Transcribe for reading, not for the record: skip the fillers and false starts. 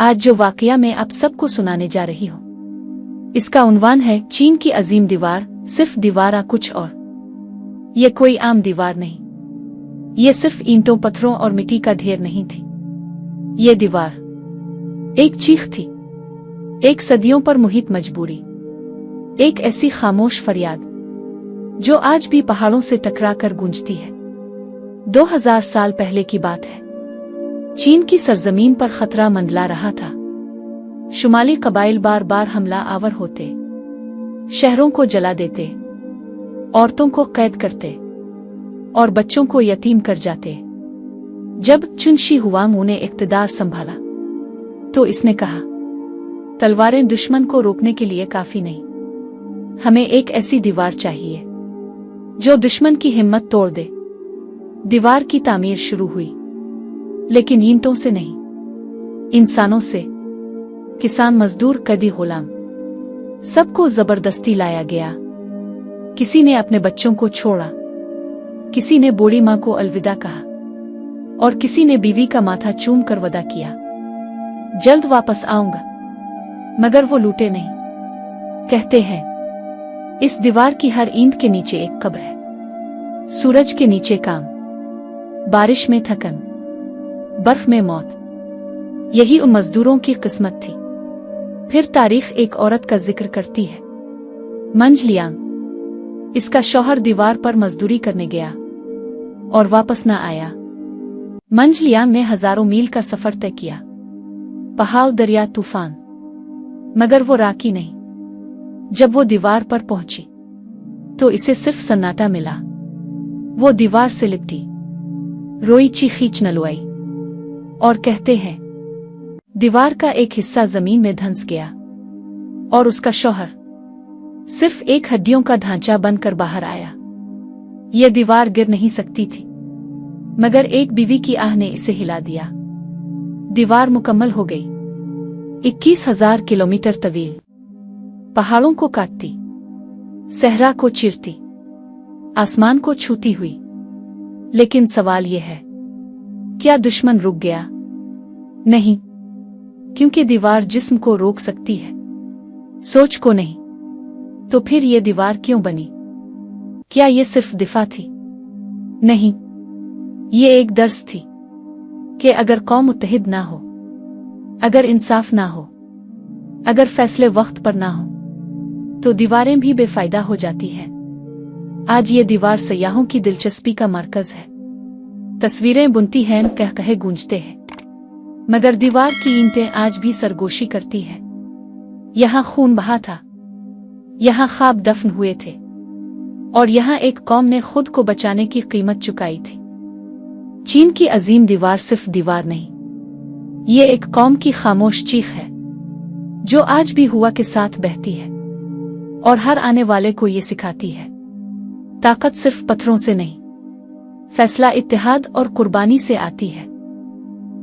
आज जो वाकया मैं आप सबको सुनाने जा रही हूँ, इसका उन्वान है चीन की अजीम दीवार। सिर्फ दीवार आ कुछ और। ये कोई आम दीवार नहीं, ये सिर्फ ईंटों, पत्थरों और मिट्टी का ढेर नहीं थी। ये दीवार एक चीख थी, एक सदियों पर मुहित मजबूरी, एक ऐसी खामोश फरियाद जो आज भी पहाड़ों से टकरा कर गूंजती है। 2000 साल पहले की बात है। चीन की सरजमीन पर खतरा मंडला रहा था। शुमाली कबाइल बार बार हमला आवर होते, शहरों को जला देते, औरतों को कैद करते और बच्चों को यतीम कर जाते। जब चुन शी हुआंग ने इख्तिदार संभाला तो इसने कहा, तलवारें दुश्मन को रोकने के लिए काफी नहीं, हमें एक ऐसी दीवार चाहिए जो दुश्मन की हिम्मत तोड़ दे। दीवार की तामीर शुरू हुई, लेकिन ईंटों से नहीं, इंसानों से। किसान, मजदूर, कैदी, गुलाम, सबको जबरदस्ती लाया गया। किसी ने अपने बच्चों को छोड़ा, किसी ने बूढ़ी मां को अलविदा कहा और किसी ने बीवी का माथा चूम कर वदा किया, जल्द वापस आऊंगा। मगर वो लूटे नहीं। कहते हैं, इस दीवार की हर ईंट के नीचे एक कब्र है। सूरज के नीचे काम, बारिश में थकन, बर्फ में मौत। यही उन मजदूरों की किस्मत थी। फिर तारीख एक औरत का जिक्र करती है, मंज लियांग। इसका शौहर दीवार पर मजदूरी करने गया और वापस न आया। मंज लियांग ने हजारों मील का सफर तय किया, पहाड़, दरिया, तूफान, मगर वो राकी नहीं। जब वो दीवार पर पहुंची तो इसे सिर्फ सन्नाटा मिला। वो दीवार से लिपटी, रोई, चीखी, नलवाई और कहते हैं, दीवार का एक हिस्सा जमीन में धंस गया और उसका शौहर सिर्फ एक हड्डियों का ढांचा बनकर बाहर आया। यह दीवार गिर नहीं सकती थी, मगर एक बीवी की आह ने इसे हिला दिया। दीवार मुकम्मल हो गई, 21,000 किलोमीटर तवील, पहाड़ों को काटती, सहरा को चीरती, आसमान को छूती हुई। लेकिन सवाल यह है, क्या दुश्मन रुक गया? नहीं, क्योंकि दीवार जिस्म को रोक सकती है, सोच को नहीं। तो फिर ये दीवार क्यों बनी? क्या ये सिर्फ दिफा थी? नहीं, ये एक दर्स थी कि अगर कौम मुत्तहिद ना हो, अगर इंसाफ ना हो, अगर फैसले वक्त पर ना हो, तो दीवारें भी बेफायदा हो जाती हैं। आज ये दीवार सयाहों की दिलचस्पी का मरकज है। तस्वीरें बुनती हैं, कह कहे गूंजते हैं, मगर दीवार की ईंटें आज भी सरगोशी करती हैं। यहाँ खून बहा था, यहाँ ख्वाब दफन हुए थे और यहाँ एक कौम ने खुद को बचाने की कीमत चुकाई थी। चीन की अजीम दीवार सिर्फ दीवार नहीं, ये एक कौम की खामोश चीख है जो आज भी हुआ के साथ बहती है और हर आने वाले को ये सिखाती है, ताकत सिर्फ पत्थरों से नहीं, फैसला इत्तेहाद और कुर्बानी से आती है।